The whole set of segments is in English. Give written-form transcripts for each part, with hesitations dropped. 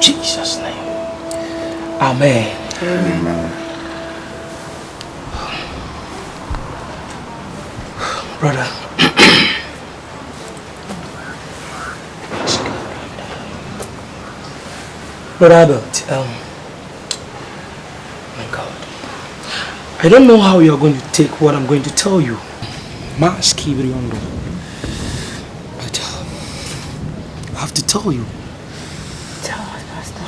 Jesus' name. Amen. Amen. Brother. Brother Albert, my God. I don't know how you're going to take what I'm going to tell you. But I have to tell you. Tell us, Pastor.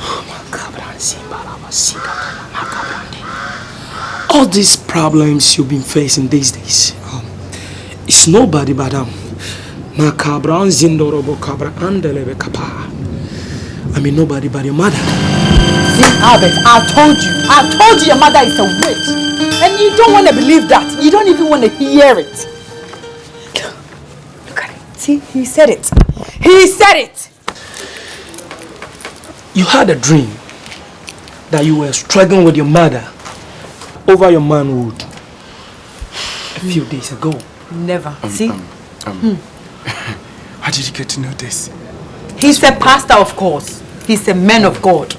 All these problems you've been facing these days, it's nobody but I mean nobody but your mother. See, Albert, I told you your mother is a witch. And you don't want to believe that. You don't even want to hear it. Look at it. See, he said it. He said it. You had a dream that you were struggling with your mother over your manhood a few days ago. Never. See? How did you get to know this? He's a pastor, of course. He's a man of God.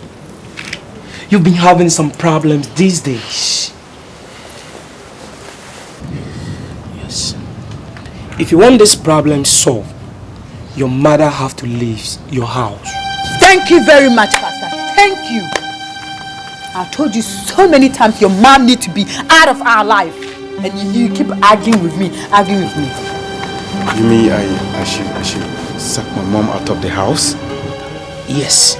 You've been having some problems these days. Yes. If you want this problem solved, your mother have to leave your house. Thank you very much, Pastor. Thank you. I told you so many times your mom needs to be out of our life. And you keep arguing with me. You mean I should suck my mom out of the house? Yes.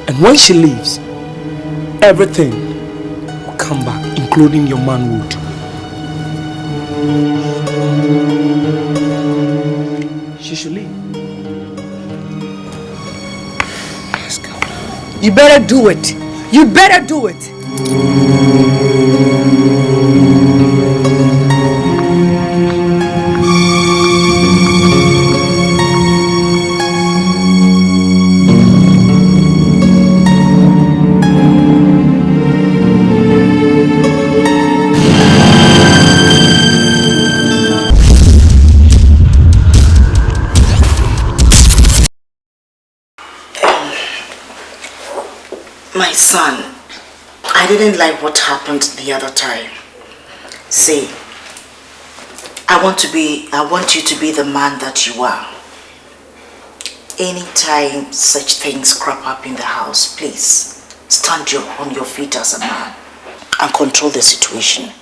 And when she leaves, everything will come back, including your manhood. She should leave. Let's go. You better do it. You better do it. My son, I didn't like what happened the other time. See, I want you to be the man that you are. Anytime such things crop up in the house, please stand on your feet as a man and control the situation.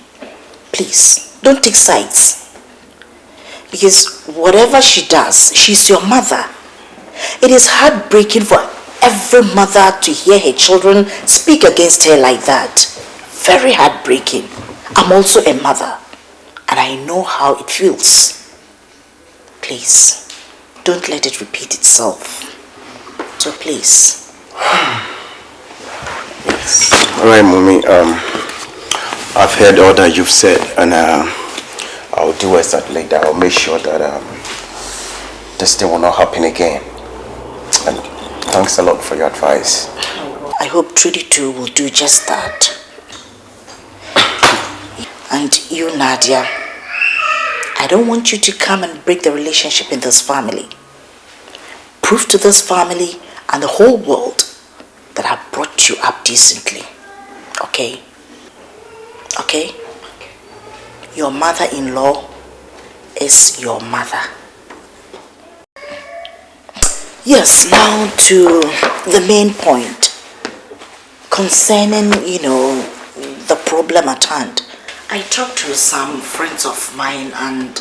Please, don't take sides. Because whatever she does, she's your mother. It is heartbreaking for every mother to hear her children speak against her like that. Very heartbreaking. I'm also a mother, and I know how it feels. Please, don't let it repeat itself. So please. Alright, Mommy. I've heard all that you've said, and I'll do exactly that. I'll make sure that this thing will not happen again. And thanks a lot for your advice. I hope Trudy too will do just that. And you, Nadia, I don't want you to come and break the relationship in this family. Prove to this family and the whole world that I brought you up decently. Okay? Okay? Your mother-in-law is your mother. Yes, now to the main point concerning, the problem at hand. I talked to some friends of mine and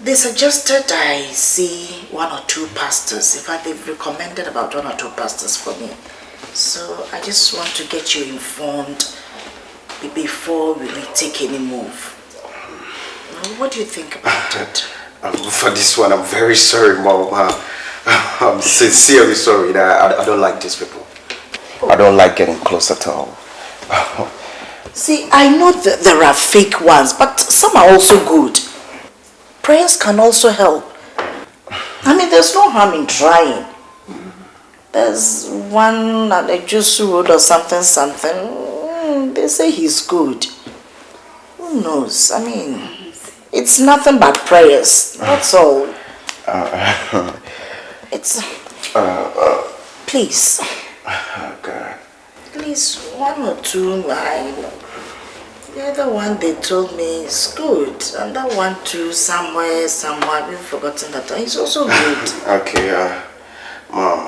they suggested I see one or two pastors. In fact, they've recommended about one or two pastors for me. So I just want to get you informed before we take any move. What do you think about it? For this one, I'm very sorry, Mom. I'm sincerely sorry that I don't like these people. I don't like getting close at all. See, I know that there are fake ones, but some are also good. Prayers can also help. I mean, there's no harm in trying. There's one at a juice road or something. They say he's good. Who knows? I mean, it's nothing but prayers. That's all. It's... Please. Oh, God. Please, 1 or 2 lines. The other one they told me is good. And that one too, somewhere, we've forgotten that. It's also good. Okay, Mom,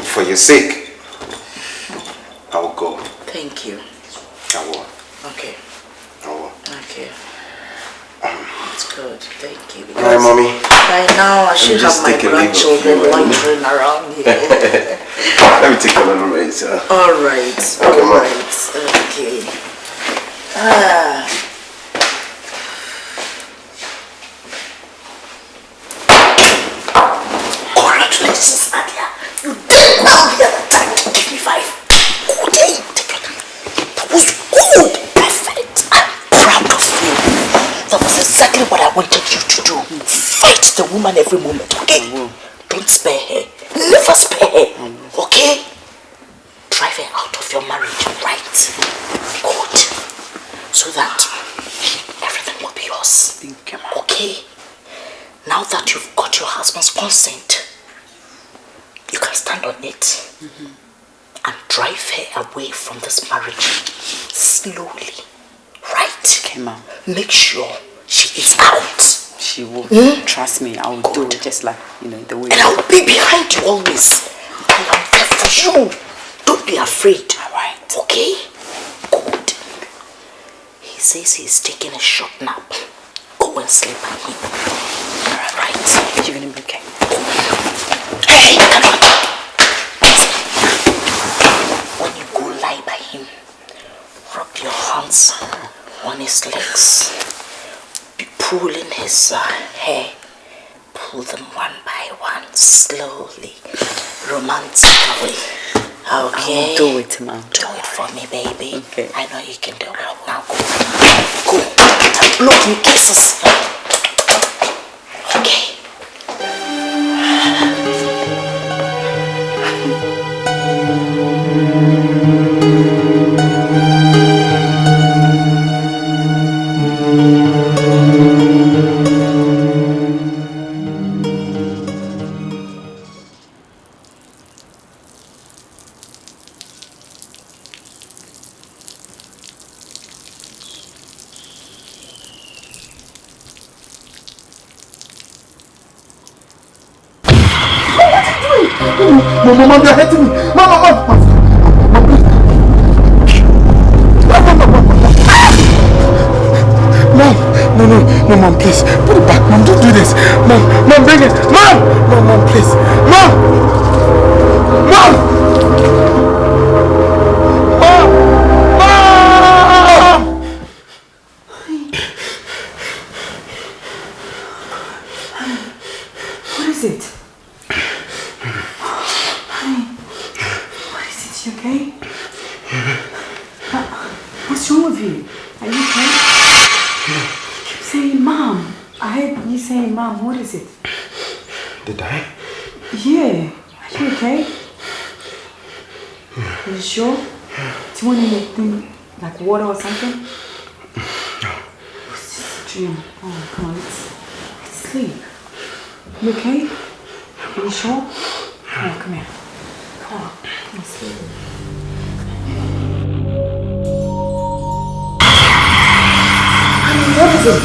for your sake, I will go. Thank you. I will. Okay. I will. Okay. It's good. Thank you. Hi, Mommy. By now, I should have my grandchildren loitering around here. Let me take a little race. All right. Okay, All right. Okay. Congratulations, Nadia. You did well the other time to give me 5. Good day. That was good. Perfect. I'm proud of you. That was exactly what I wanted you to do. Fight the woman every moment, okay? Don't spare her. Never spare her, okay? Drive her out of your marriage, right? Good. So that everything will be yours. Thank you, Mom. Okay? Now that you've got your husband's consent, you can stand on it and drive her away from this marriage slowly. Right? Okay, Mom. Make sure she is out. She will. Trust me, I will do it just like, the way. And I'll be behind you always. And I'm there for you. Don't be afraid. Alright. Okay? Good. He says he's taking a short nap. Go and sleep by him. Alright. You're gonna be okay. Hey, come on. When you go lie by him, rub your hands on his legs. Be pulling his hair. Pull them one by one, slowly, romantically. Okay? I'll do it, Mom. Do it for me, baby. Okay. I know you can do it. Now go. Go. And blow me kisses. Okay. Mom, you're hurting me. Mom, please. No, Mom, please. Put it back, Mom. Don't do this. Mom, bring it. Mom, please. Mom! What is it? Honey, what is it? You okay? What's wrong with you? Are you okay? You keep saying Mom. I heard you saying Mom. What is it? Did I? Yeah. Are you okay? Are you sure? Do you want anything like water or something? No. It's just a dream. Oh, come on. Let's sleep. You okay? Are you sure? Oh, come here. Come on. Let's sleep. Honey, what is it?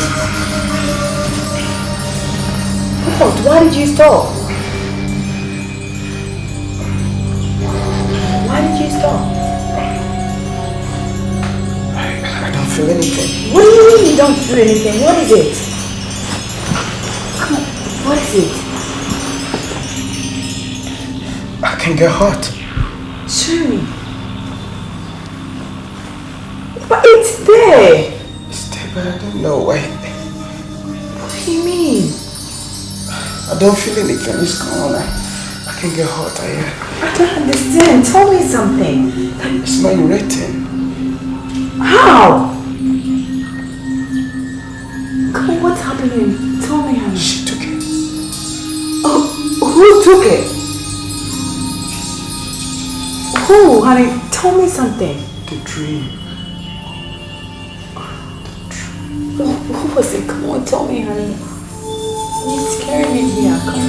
What? Why did you stop? Why did you stop? I don't feel anything. What do you mean you don't feel anything? What is it? Come on. What is it? I can get hot. Show me. But it's there. It's there, but I don't know why. What do you mean? I don't feel anything. It's gone. I can get hot. I don't understand. Tell me something. It's not written. How? Come on, what's happening? Tell me, honey. She took it. Oh, who took it? Who, honey? Tell me something. The dream. Who was it? Come on, tell me, honey. You're scaring me here. Come on.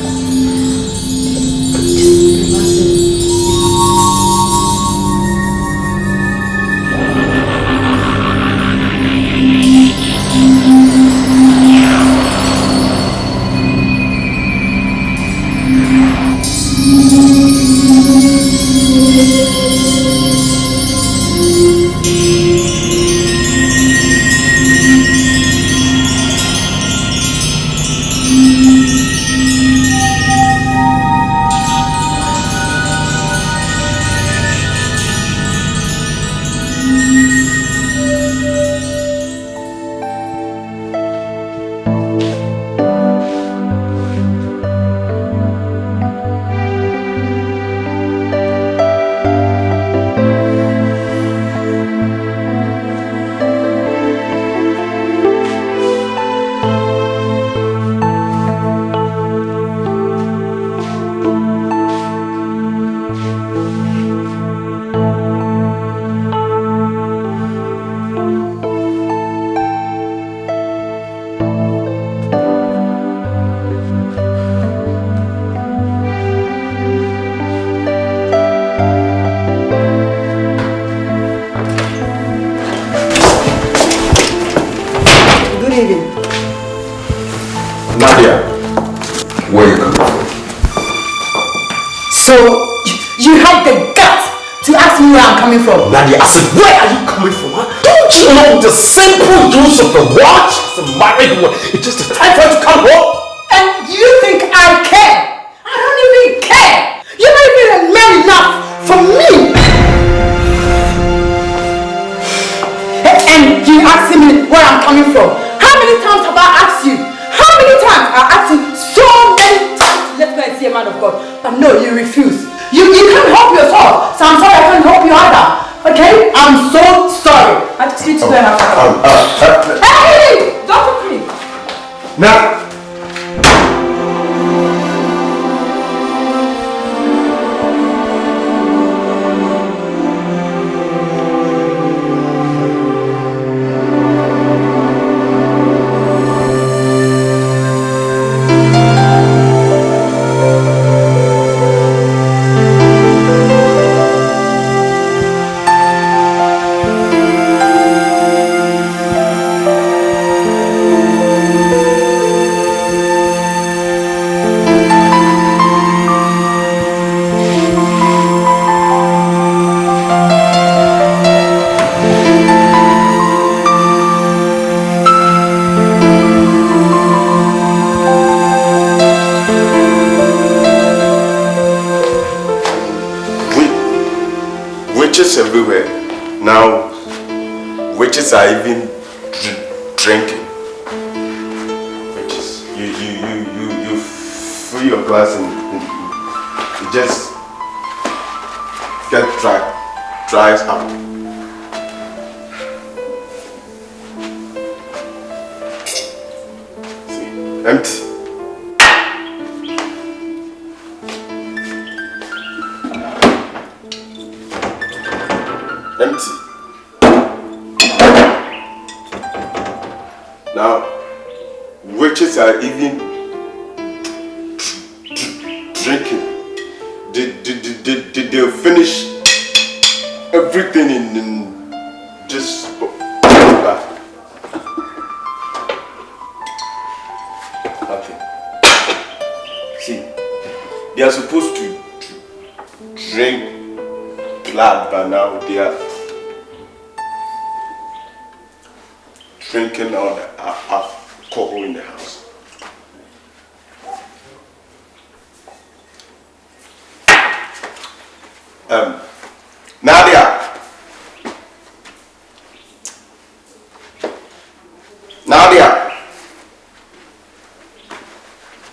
Nadia, I said, where are you coming from? Huh? Don't you know the simple use of the watch as a married woman? It's just a time for you to come home. And you think I care? I don't even care. You're not even a man enough for me. And you asking me where I'm coming from. How many times have I asked you? How many times? I asked you so many times. Let's go and see a man of God. But no, you refuse. You can't help yourself. So I'm sorry I can't help you either. Okay? I'm so sorry. I just need to go and have fun. Hey! Don't talk to me. Now. Everywhere now, witches are even drinking. Witches, you fill your glass and you just get dries up. See, empty. Empty. Now, witches are even drinking. They'll finish everything in just that. Nothing. See, they are supposed to drink blood, but now they are drinking all the alcohol in the house.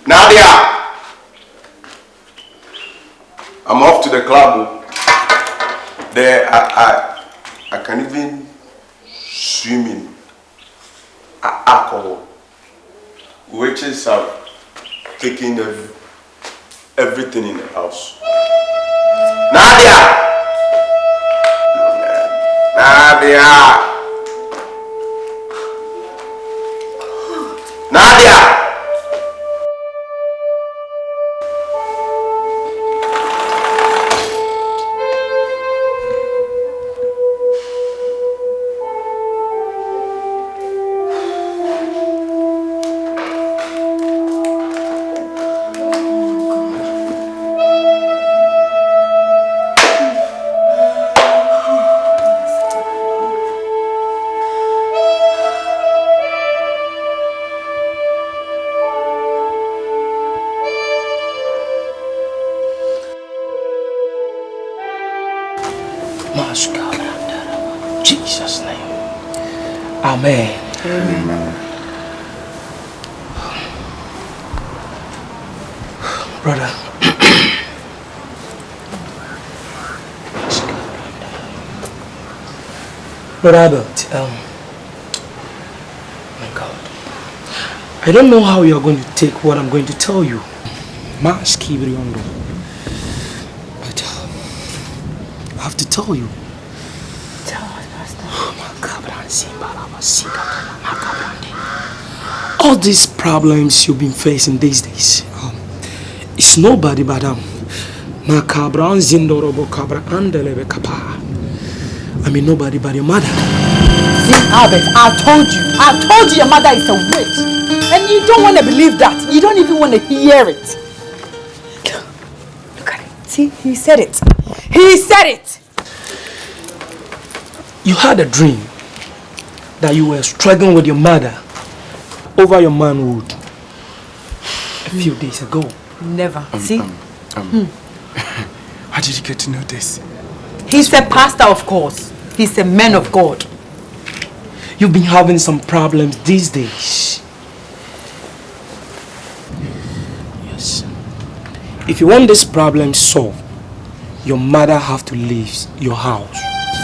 Nadia! I'm off to the club. There, I can even swim in alcohol. Witches are taking everything in the house. Nadia! Jesus' name. Amen. Amen. Brother. Brother Albert, my God. I don't know how you are going to take what I'm going to tell you. But I have to tell you. Tell us, Pastor. All these problems you've been facing these days, it's nobody but nobody but your mother. See, Albert, I told you your mother is a witch. And you don't want to believe that. You don't even want to hear it. Look at it. See, he said it. He said it. You had a dream that you were struggling with your mother over your manhood a few days ago. Never. See? How did you get to know this? He's a pastor, of course. He's a man of God. You've been having some problems these days. Yes. If you want this problem solved, your mother have to leave your house.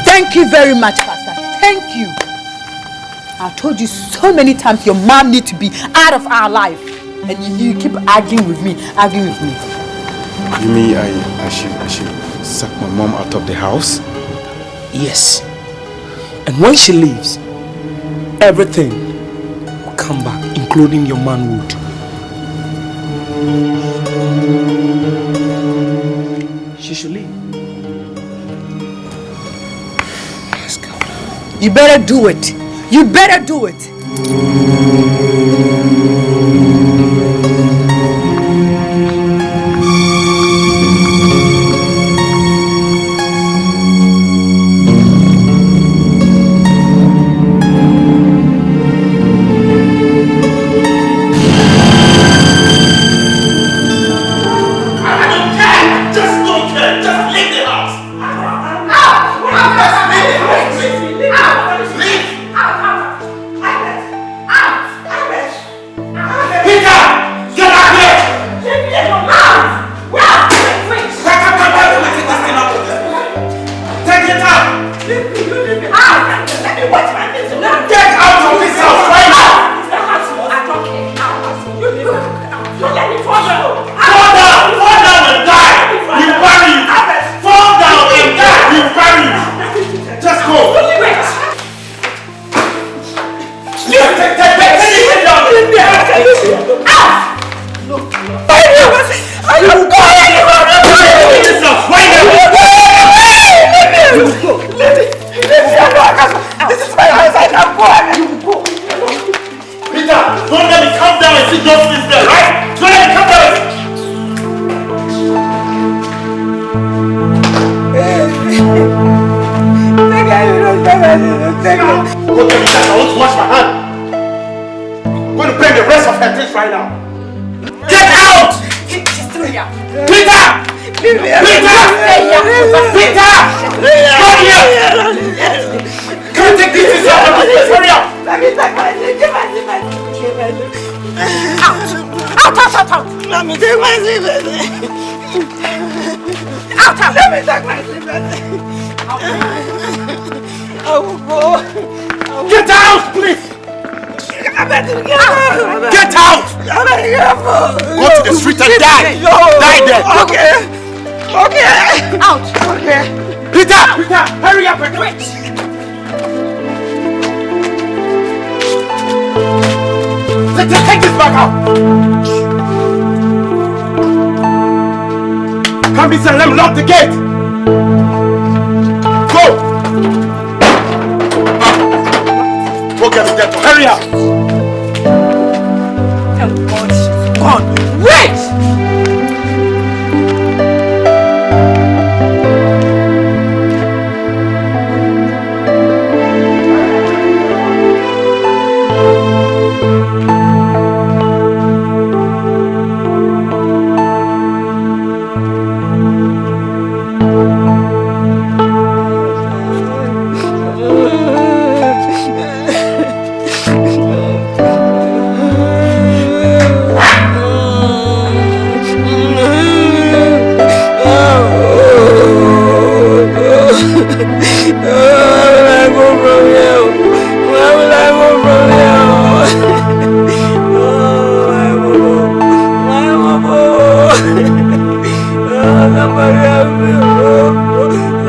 Thank you very much, Pastor. Thank you. I told you so many times your mom needs to be out of our life. And you keep arguing with me. You mean I should sack my mom out of the house? Yes. And when she leaves, everything will come back, including your manhood. She should leave. Let's go. You better do it. You better do it.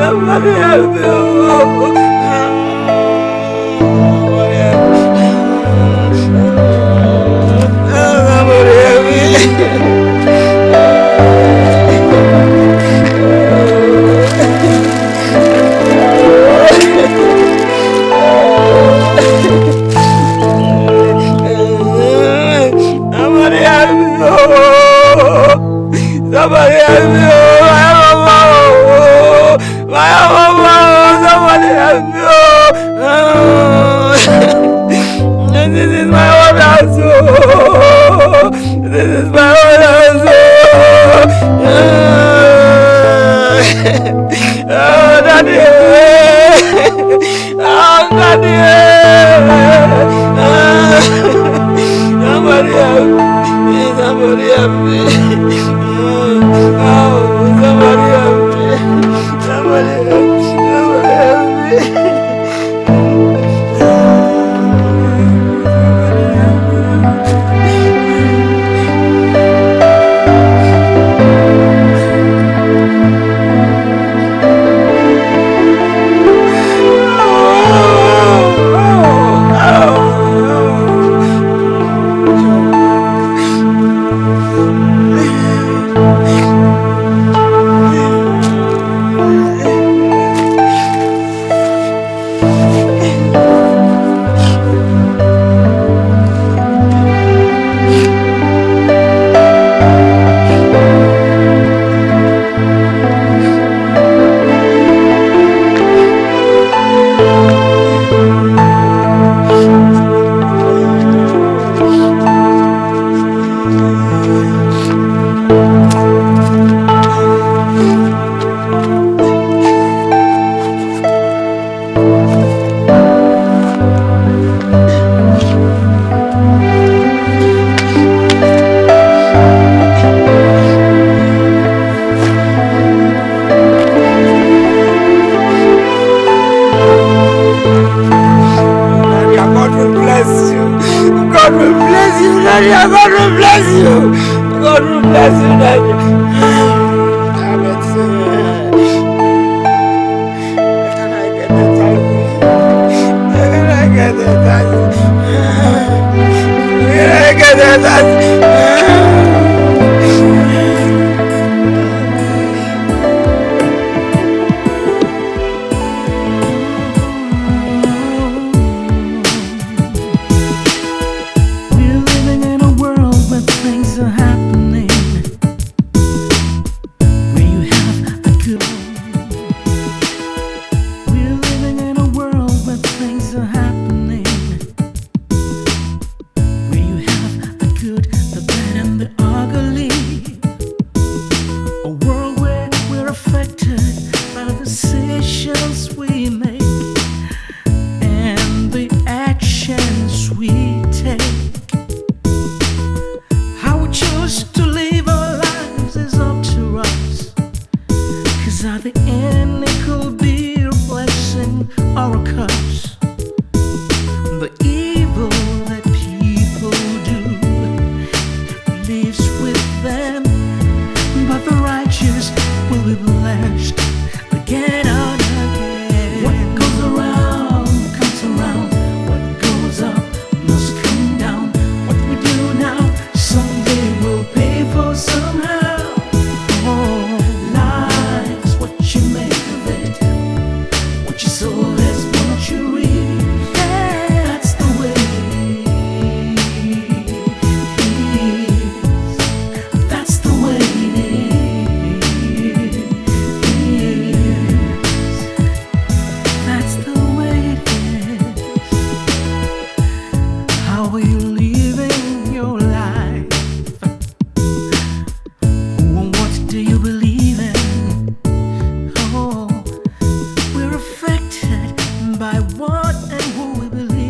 Somebody help me. Somebody help me! My mama! Somebody help me! This is my own house! This is my own house! Oh, Daddy! Oh, Daddy! Somebody help me! Somebody help me! Oh, somebody help me! Somebody help me! Somebody help me! will be blessed again.